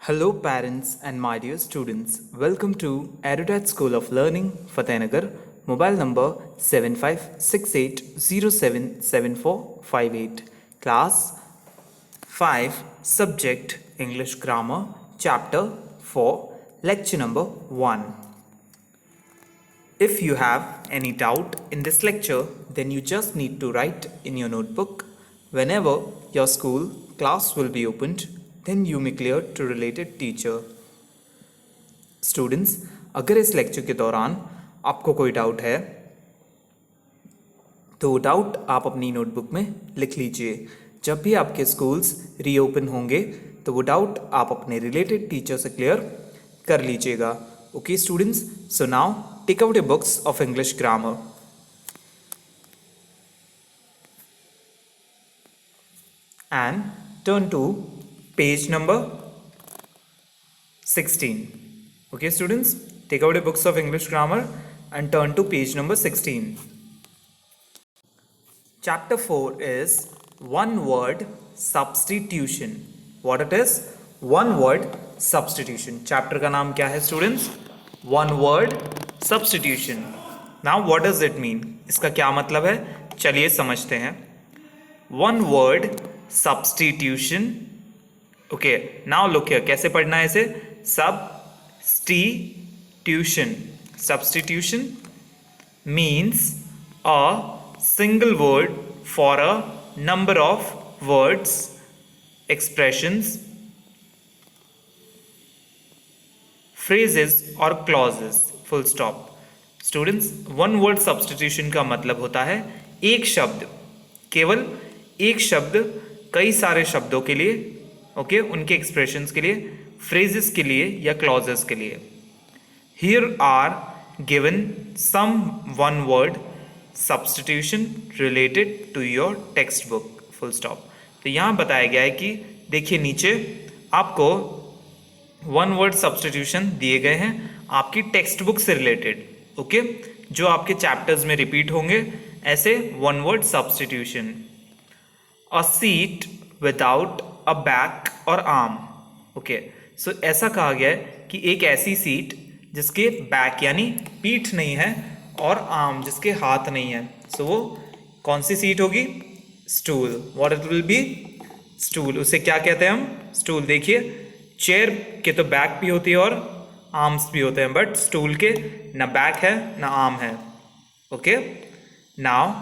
Hello, parents and my dear students. Welcome to Erudat School of Learning, Fatehnagar. Mobile number 7568077458. Class 5, Subject English Grammar, Chapter 4, Lecture number 1. If you have any doubt in this lecture, then you just need to write in your notebook. Whenever your school class will be opened, then you may clear to related teacher. Students, अगर इस lecture के दौरान आपको कोई doubt है तो वो doubt आप अपनी नोटबुक में लिख लीजिए. जब भी आपके स्कूल्स रीओपन होंगे तो वो डाउट आप अपने रिलेटेड टीचर से क्लियर कर लीजिएगा. Okay students, so now take out your books of English grammar and turn to page number 16. Okay students, take out your books of English grammar and turn to page number 16. Chapter 4 is one word substitution. What it is? One word substitution. Chapter का नाम क्या है students? One word substitution. Now what does it mean? इसका क्या मतलब है? चलिए समझते हैं. One word substitution. Okay, now look here, कैसे पढ़ना है इसे? substitution. Substitution means a single word for a number of words, expressions, phrases or clauses. Full stop. Students, one word substitution का मतलब होता है एक शब्द, केवल एक शब्द कई सारे शब्दों के लिए, ओके, उनके एक्सप्रेशंस के लिए, फ्रेजेस के लिए या क्लॉजेस के लिए. Here are given some one word substitution related to your text book. Full stop. तो यहाँ बताया गया है कि देखिए नीचे आपको वन वर्ड सब्स्टिट्यूशन दिए गए हैं आपकी टेक्स्ट बुक से रिलेटेड, ओके, जो आपके चैप्टर्स में रिपीट होंगे. ऐसे one word substitution. A seat without a back और आर्म. ओके, सो ऐसा कहा गया है कि एक ऐसी सीट जिसके बैक यानी पीठ नहीं है और आर्म जिसके हाथ नहीं है. सो वो कौन सी सीट होगी? Stool. What it will B? Stool. उसे क्या कहते हैं हम? स्टूल. देखिए, चेयर के तो बैक भी होती है और आर्म्स भी होते हैं, बट स्टूल के ना बैक है ना आर्म है. Okay, now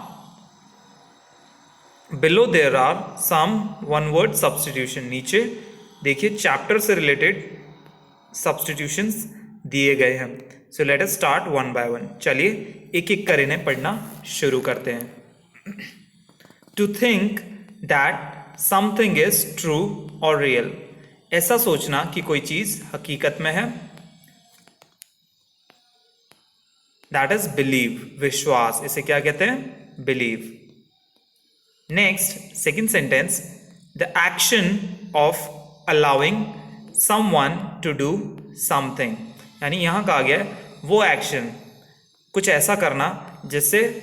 below there are some one word substitution. नीचे देखिए चैप्टर से रिलेटेड सब्स्टिट्यूशंस दिए गए हैं. So let us start one by one. चलिए एक एक कर इन्हें पढ़ना शुरू करते हैं. To think that something is true और रियल. ऐसा सोचना कि कोई चीज हकीकत में है. दैट इज बिलीव, विश्वास. इसे क्या कहते हैं? Believe. Next, second sentence, the action of allowing someone to do something. यानी यहाँ कहा गया है वो एक्शन, कुछ ऐसा करना जिससे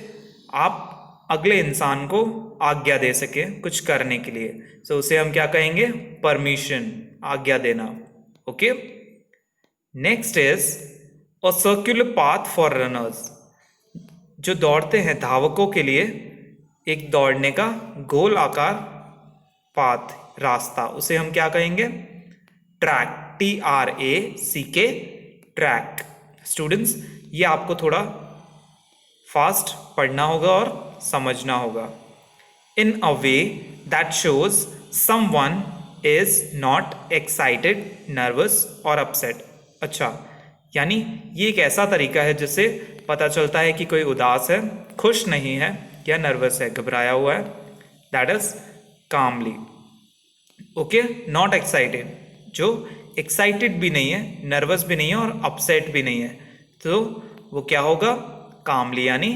आप अगले इंसान को आज्ञा दे सके कुछ करने के लिए. सो उसे हम क्या कहेंगे? परमिशन, आज्ञा देना. Okay. Next is a circular path for runners. जो दौड़ते हैं धावकों के लिए एक दौड़ने का गोल आकार पाथ, रास्ता, उसे हम क्या कहेंगे? ट्रैक. TRACK, track. स्टूडेंट्स, ये आपको थोड़ा फास्ट पढ़ना होगा और समझना होगा. In a way that shows someone is not excited, nervous और अपसेट. अच्छा, यानी ये एक ऐसा तरीका है जिससे पता चलता है कि कोई उदास है, खुश नहीं है या नर्वस है, घबराया हुआ है. That is calmly. Okay, not excited, जो एक्साइटेड भी नहीं है, नर्वस भी नहीं है और अपसेट भी नहीं है, तो वो क्या होगा? कामली, यानी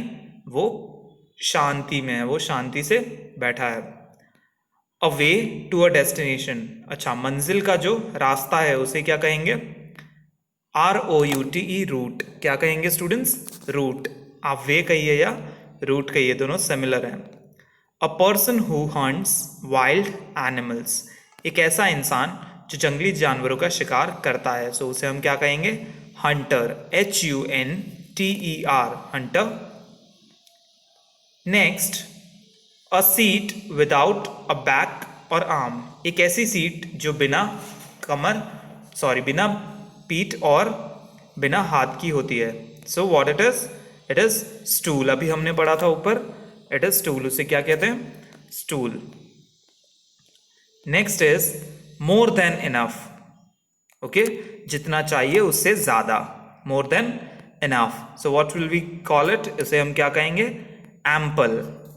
वो शांति में है, वो शांति से बैठा है. अ वे टू अ डेस्टिनेशन. अच्छा, मंजिल का जो रास्ता है उसे क्या कहेंगे? ROUTE, route. क्या कहेंगे स्टूडेंट्स? रूट. आप वे कहिए या रूट कहिए, दोनों सिमिलर हैं. अ person who hunts wild animals. एक ऐसा इंसान जो जंगली जानवरों का शिकार करता है, सो उसे हम क्या कहेंगे? Hunter, HUNTER, Hunter. Next, a seat without a back और आर्म, एक ऐसी सीट जो बिना बिना पीठ और बिना हाथ की होती है। सो what it is? It is stool. अभी हमने पढ़ा था ऊपर, इट इज स्टूल। उसे क्या कहते हैं? Stool. Next is more than enough. Okay, जितना चाहिए उससे ज्यादा, more than enough. So what will we call it? इसे हम क्या कहेंगे? Ample,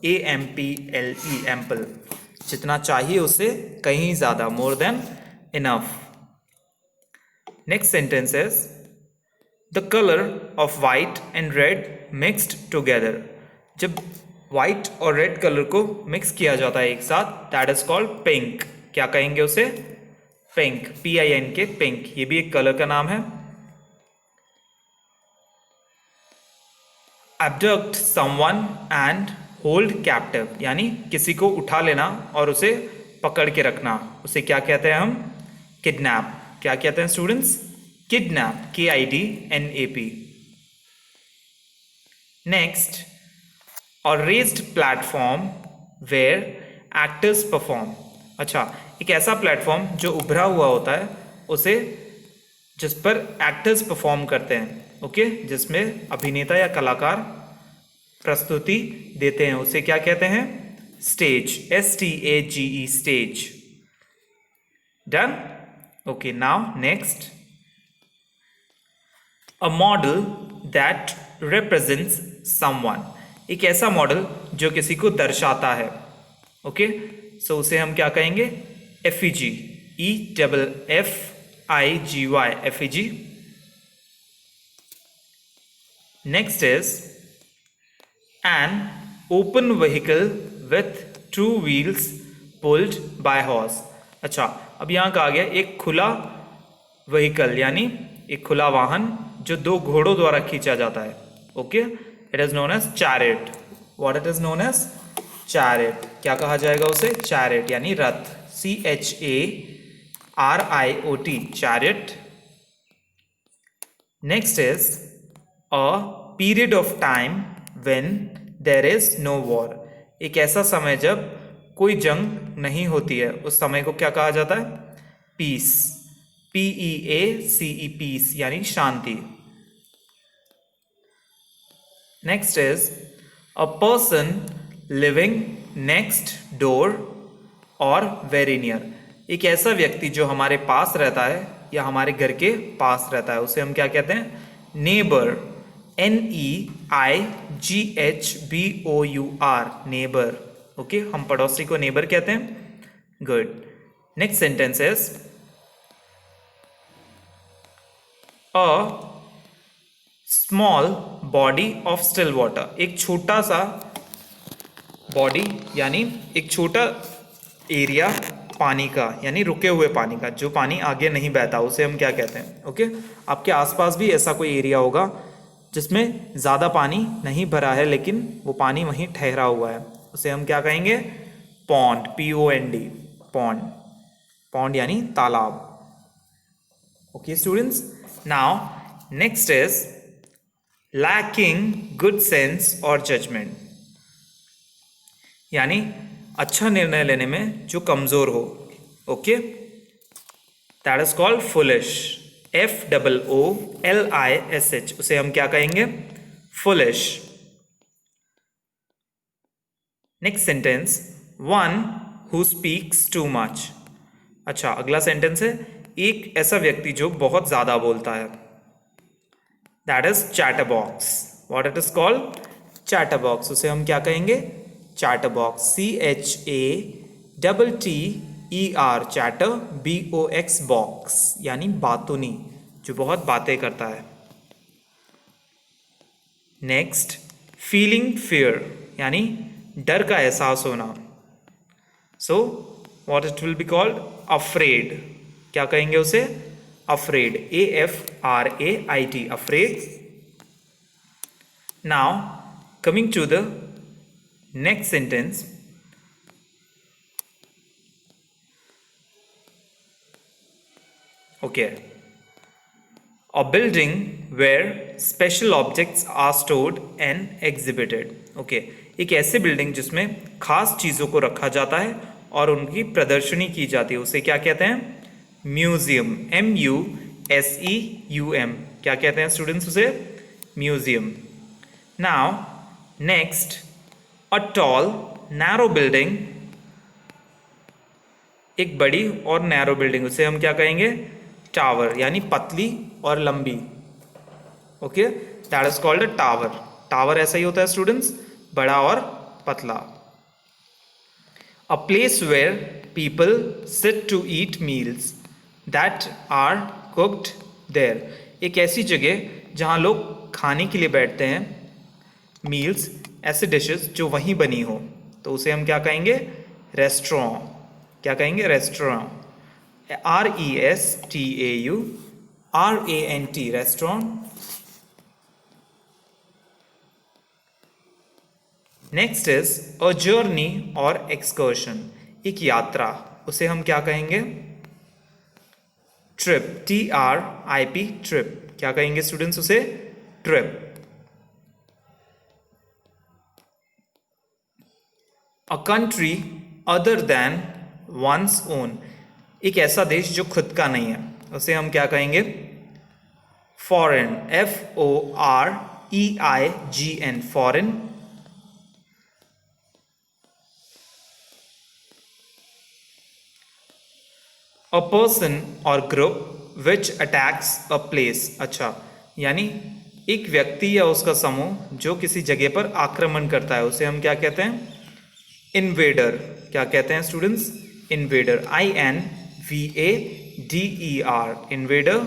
AMPLE, ample. जितना चाहिए उससे कहीं ज्यादा, more than enough. Next sentence is the colour of white and red mixed together. जब व्हाइट और रेड कलर को मिक्स किया जाता है एक साथ, दैट इज कॉल्ड पिंक। क्या कहेंगे उसे? Pink, PINK, pink. ये भी एक कलर का नाम है। abduct someone and hold captive, यानी किसी को उठा लेना और उसे पकड़ के रखना, उसे क्या कहते हैं हम? किडनैप। क्या कहते हैं स्टूडेंट्स? Kidnap, KIDNAP। नेक्स्ट, और raised platform where actors perform. अच्छा, एक ऐसा प्लेटफॉर्म जो उभरा हुआ होता है, उसे जिस पर एक्टर्स परफॉर्म करते हैं, ओके, जिसमें अभिनेता या कलाकार प्रस्तुति देते हैं, उसे क्या कहते हैं? Stage, STAGE, stage. Done? Okay, now next, a model that represents someone, एक ऐसा मॉडल जो किसी को दर्शाता है। ओके, सो उसे हम क्या कहेंगे? Effigy, EFFIGY, effigy. Next is an open vehicle with 2 wheels pulled bye horse. अच्छा, अब यहाँ कहा गया एक खुला व्हीकल, यानी एक खुला वाहन जो 2 घोड़ों द्वारा खींचा जाता है। Okay, it is known as chariot. What it is known as? Chariot. क्या कहा जाएगा उसे? चैरिट, यानी रथ, CHARIOT, chariot. Next is a period of time when there is no war, एक ऐसा समय जब कोई जंग नहीं होती है, उस समय को क्या कहा जाता है? पीस, PEACE, पीस, यानी शांति। Next is a person living next door और वेरी नियर, एक ऐसा व्यक्ति जो हमारे पास रहता है या हमारे घर के पास रहता है, उसे हम क्या कहते हैं? Neighbour, NEIGHBOUR, neighbour. ओके, हम पड़ोसी को नेबर कहते हैं। Good. Next sentence is a small body of still water, एक छोटा सा बॉडी, यानी एक छोटा एरिया पानी का, यानी रुके हुए पानी का, जो पानी आगे नहीं बहता, उसे हम क्या कहते हैं? ओके, आपके आसपास भी ऐसा कोई एरिया होगा जिसमें ज़्यादा पानी नहीं भरा है, लेकिन वो पानी वहीं ठहरा हुआ है, उसे हम क्या कहेंगे? Pond, POND, pond. पॉन्ड यानी तालाब। Okay students, now next is lacking good sense और जजमेंट, यानी अच्छा निर्णय लेने में जो कमजोर हो। Okay, that is called foolish, FOOLISH, उसे हम क्या कहेंगे? Foolish. Next sentence, one who speaks too much. अच्छा, अगला सेंटेंस है एक ऐसा व्यक्ति जो बहुत ज्यादा बोलता है, that is chatterbox. What it is called? Chatterbox. उसे हम क्या कहेंगे? Chatterbox, CHATTER, chatter, BOX, box, यानी बातूनी, जो बहुत बातें करता है। नेक्स्ट, फीलिंग फियर, यानी डर का एहसास होना। So what it will be called? Afraid. क्या कहेंगे उसे? Afraid, AFRAID, afraid. Now coming to the next sentence, okay, a building where special objects are stored and exhibited. Okay, एक ऐसी बिल्डिंग जिसमें खास चीज़ों को रखा जाता है और उनकी प्रदर्शनी की जाती है, उसे क्या कहते हैं? म्यूजियम। MUSEUM। क्या कहते हैं स्टूडेंट्स उसे? Museum. Now next, a tall narrow building, एक बड़ी और नैरो बिल्डिंग, उसे हम क्या कहेंगे? टावर, यानी पतली और लंबी। Okay, that is called a tower. Tower ऐसा ही होता है स्टूडेंट्स, बड़ा और पतला। A place where people sit to eat meals that are cooked there, एक ऐसी जगह जहाँ लोग खाने के लिए बैठते हैं, मील्स, ऐसे डिशेस जो वहीं बनी हो, तो उसे हम क्या कहेंगे? रेस्टोरेंट। क्या कहेंगे? Restaurant. RESTAURANT, restaurant. Next is a journey और एक्सकर्शन, एक यात्रा, उसे हम क्या कहेंगे? ट्रिप। TRIP, trip. क्या कहेंगे स्टूडेंट्स उसे? Trip. A country other than one's own, एक ऐसा देश जो खुद का नहीं है, उसे हम क्या कहेंगे? Foreign. FOREIGN, foreign. A person और group which attacks a place, अच्छा, यानी एक व्यक्ति या उसका समूह जो किसी जगह पर आक्रमण करता है, उसे हम क्या कहते हैं? इन्वेडर। क्या कहते हैं students? Invader. INVADER, invader.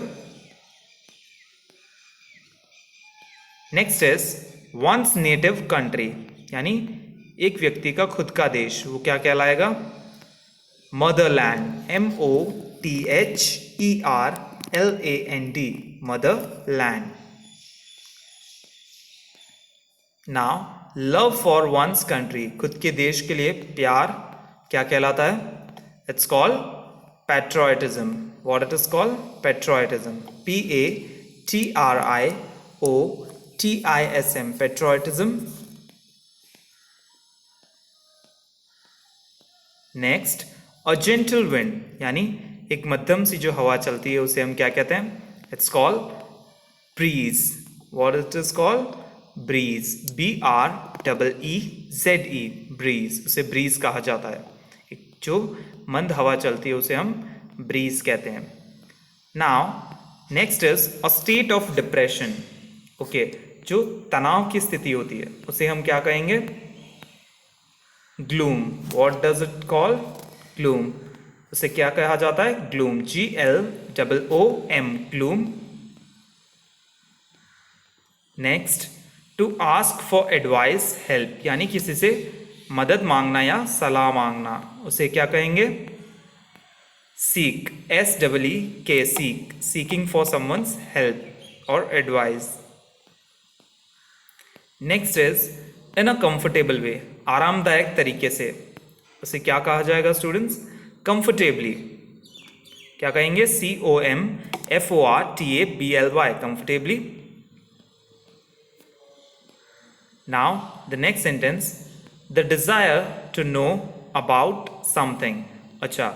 Next is one's native country, यानी एक व्यक्ति का खुद का देश, वो क्या कहलाएगा? Motherland. MOTHERLAND, motherland. Now love for one's country, खुद के देश के लिए प्यार क्या कहलाता है? It's called patriotism. What it is called? Patriotism. PATRIOTISM, patriotism. Next, a gentle wind, यानी एक मध्यम सी जो हवा चलती है, उसे हम क्या कहते हैं? It's called breeze. What it is called? Breeze. BREEZE, breeze, उसे ब्रीज कहा जाता है। एक जो मंद हवा चलती है उसे हम ब्रीज कहते हैं। Now next is a state of depression. Okay, जो तनाव की स्थिति होती है उसे हम क्या कहेंगे? Gloom. What does it call? Gloom, उसे क्या कहा जाता है? Gloom. GLOOM, gloom. Next, to ask for advice, help, यानी किसी से मदद मांगना या सलाह मांगना, उसे क्या कहेंगे? Seek. SEEK, seek, seeking for someone's help और advice. Next is in a comfortable way, आरामदायक तरीके से, उसे क्या कहा जाएगा स्टूडेंट्स? कंफर्टेबली। क्या कहेंगे? COMFORTABLY, comfortably. Now the next sentence, the desire to know about something, अच्छा,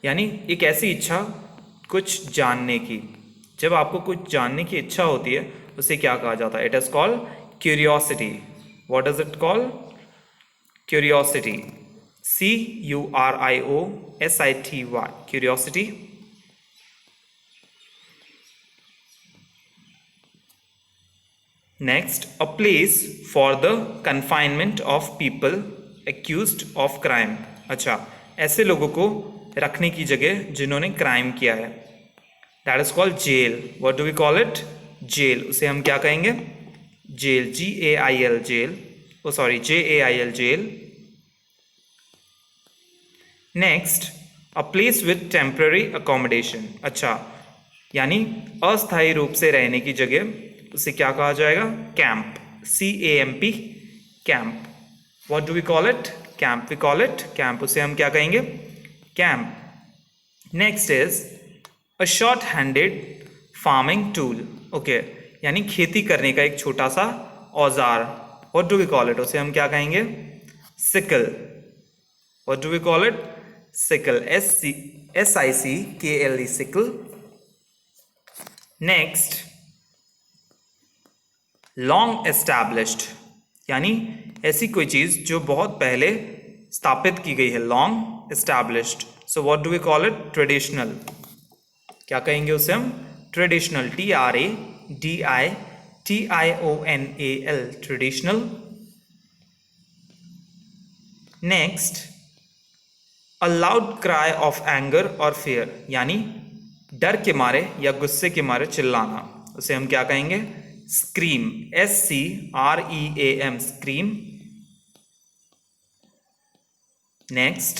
यानी एक ऐसी इच्छा कुछ जानने की, जब आपको कुछ जानने की इच्छा होती है उसे क्या कहा जाता है? It is called curiosity. What is it called? Curiosity. CURIOSITY, curiosity. Next, a place for the confinement of people accused of crime, अच्छा, ऐसे लोगों को रखने की जगह जिन्होंने क्राइम किया है, that is called jail. What do we call it? Jail, उसे हम क्या कहेंगे? Jail. GAIL, jail. Oh sorry, JAIL, jail. Next, a place with temporary accommodation, अच्छा, यानी अस्थायी रूप से रहने की जगह, उसे क्या कहा जाएगा? Camp. CAMP, camp. What do we call it? Camp, we call it camp, उसे हम क्या कहेंगे? Camp. Next is a short handed farming tool, okay, यानी खेती करने का एक छोटा सा औजार. What do we call it? उसे हम क्या कहेंगे? Sickle. What do we call it? Sickle. SICKLE, sickle. Next, long established, यानी ऐसी कोई चीज जो बहुत पहले स्थापित की गई है. Long established. So what do we call it? Traditional. क्या कहेंगे उसे हम? Traditional. TRADITIONAL, traditional. Next, a loud cry of anger और फियर, यानी डर के मारे या गुस्से के मारे चिल्लाना. उसे हम क्या कहेंगे? Scream. SCREAM, scream. Next,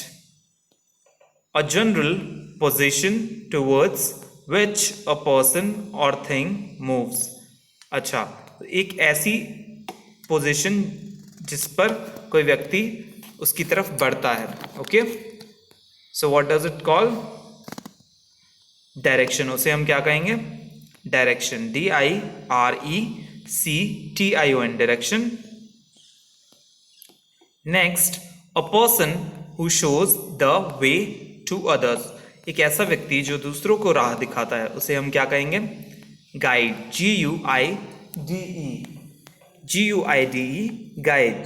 a general position towards which a person और थिंग मूव्स. अच्छा, एक ऐसी पोजिशन जिस पर कोई व्यक्ति उसकी तरफ बढ़ता है. Okay, so what does it call? Direction. उसे हम क्या कहेंगे? Direction. DIRECTION, direction. Next, a person who shows the way to others, एक ऐसा व्यक्ति जो दूसरों को राह दिखाता है. उसे हम क्या कहेंगे? Guide. GUIDE, guide.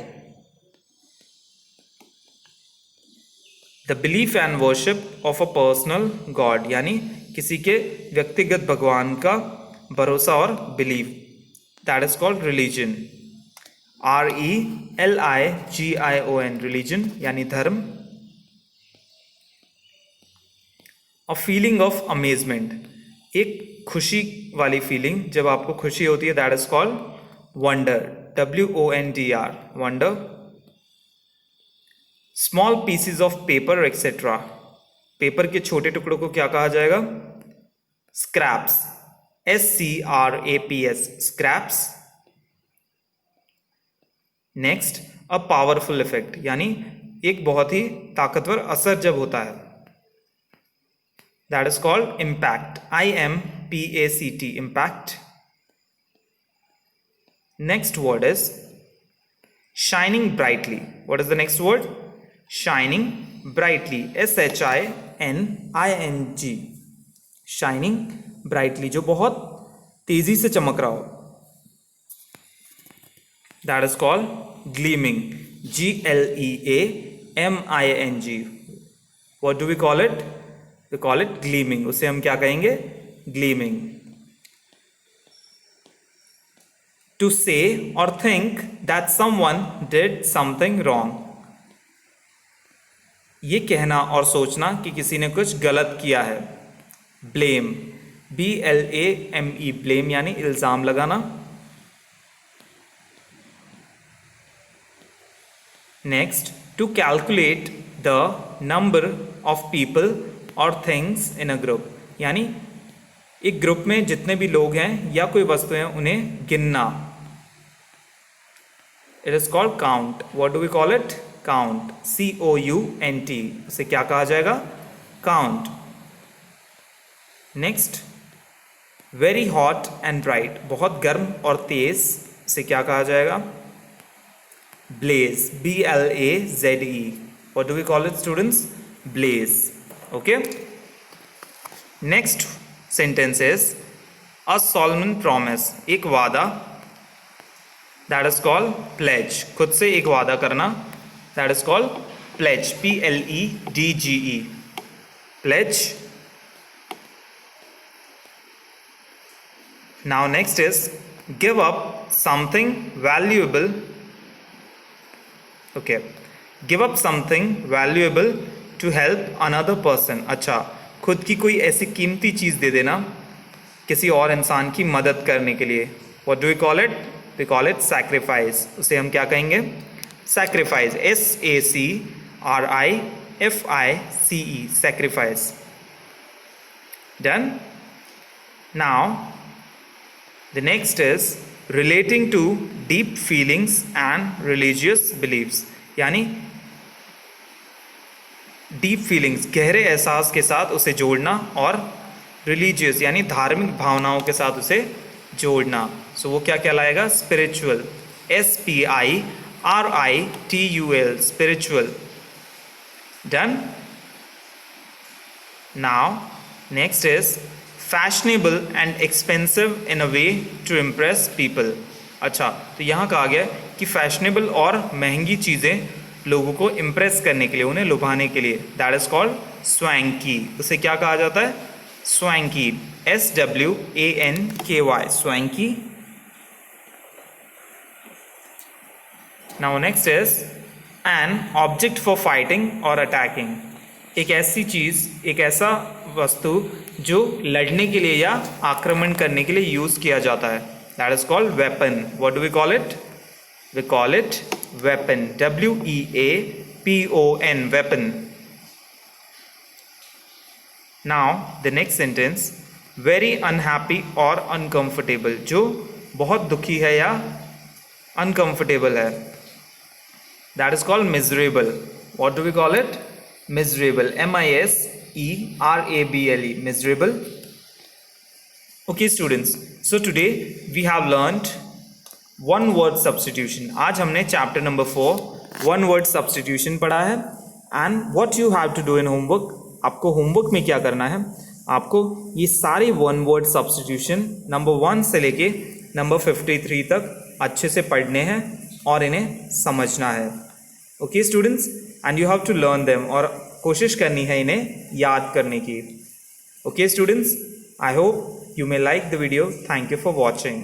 The belief and worship of a personal God, यानी किसी के व्यक्तिगत भगवान का भरोसा और belief. That is called religion. RELIGION, religion, यानी धर्म. अ फीलिंग ऑफ अमेजमेंट, एक खुशी वाली फीलिंग, जब आपको खुशी होती है. That is called wonder. WONDR, wonder. Small PCs of paper etcetera, paper के छोटे टुकड़ों को क्या कहा जाएगा? Scraps. SCRAPS, scraps. Next, a powerful effect, यानी एक बहुत ही ताकतवर असर जब होता है. That is called impact. IMPACT, impact. Next word is shining brightly. What is the next word? Shining brightly. SHINING, shining brightly, जो बहुत तेजी से चमक रहा हो. That is called gleaming. GLEAMING. What do we call it? We call it gleaming. उसे हम क्या कहेंगे? ग्लीमिंग. टू से और think that someone did something wrong, ये कहना और सोचना कि किसी ने कुछ गलत किया है. ब्लेम. BLAME, ब्लेम, यानी इल्जाम लगाना. Next, to calculate the number of people और थिंग्स इन अ ग्रुप, यानी एक ग्रुप में जितने भी लोग हैं या कोई वस्तु हैं उन्हें गिनना. It is called count. What do we call it? Count. COUNT, उसे क्या कहा जाएगा? Count. Next, very hot and bright, बहुत गर्म और तेज, उसे क्या कहा जाएगा? Blaze. BLAZE. What do we call it students? Blaze. Okay. Next sentence is a solemn promise, एक वादा. That is called pledge. खुद से एक वादा करना. That is called pledge. PLEDGE, pledge. Now next is give up something valuable. Okay, give up something valuable to help another person. अच्छा, खुद की कोई ऐसी कीमती चीज़ दे देना किसी और इंसान की मदद करने के लिए. What do we call it? We call it sacrifice. उसे हम क्या कहेंगे? Sacrifice. SACRIFICE, sacrifice. Done. Now the next is relating to deep feelings and religious believes, यानी डीप फीलिंग्स, गहरे एहसास के साथ उसे जोड़ना और रिलीजियस यानी धार्मिक भावनाओं के साथ उसे जोड़ना, सो वो क्या कहलाएगा? Spiritual, SPIRITUL, spiritual. Done. Now next is fashionable and expensive in a way to impress people. अच्छा, तो यहाँ कहा गया कि फैशनेबल और महंगी चीज़ें लोगों को इम्प्रेस करने के लिए, उन्हें लुभाने के लिए, दैट इज कॉल्ड स्वैंकी। उसे क्या कहा जाता है? Swanky, SWANKY, swanky. Now next is an object for fighting और अटैकिंग। एक ऐसी चीज़, एक ऐसा वस्तु जो लड़ने के लिए या आक्रमण करने के लिए यूज़ किया जाता है, that is called weapon. What do we call it? We call it weapon, WEAPON, weapon. Now the next sentence, very unhappy और अनकंफर्टेबल, जो बहुत दुखी है या अनकंफर्टेबल है, that is called miserable. What do we call it? Miserable, MISERABLE, miserable. Okay students, so today we have learned one word substitution. आज हमने chapter number 4 one word substitution पढ़ा है। and what you have to do in homework, आपको homework में क्या करना है? आपको ये सारे one word substitution number 1 से लेके number 53 तक अच्छे से पढ़ने हैं और इन्हें समझना है। Okay students, and you have to learn them, और कोशिश करनी है इन्हें याद करने की। Okay students, I hope you may like the video. Thank you for watching.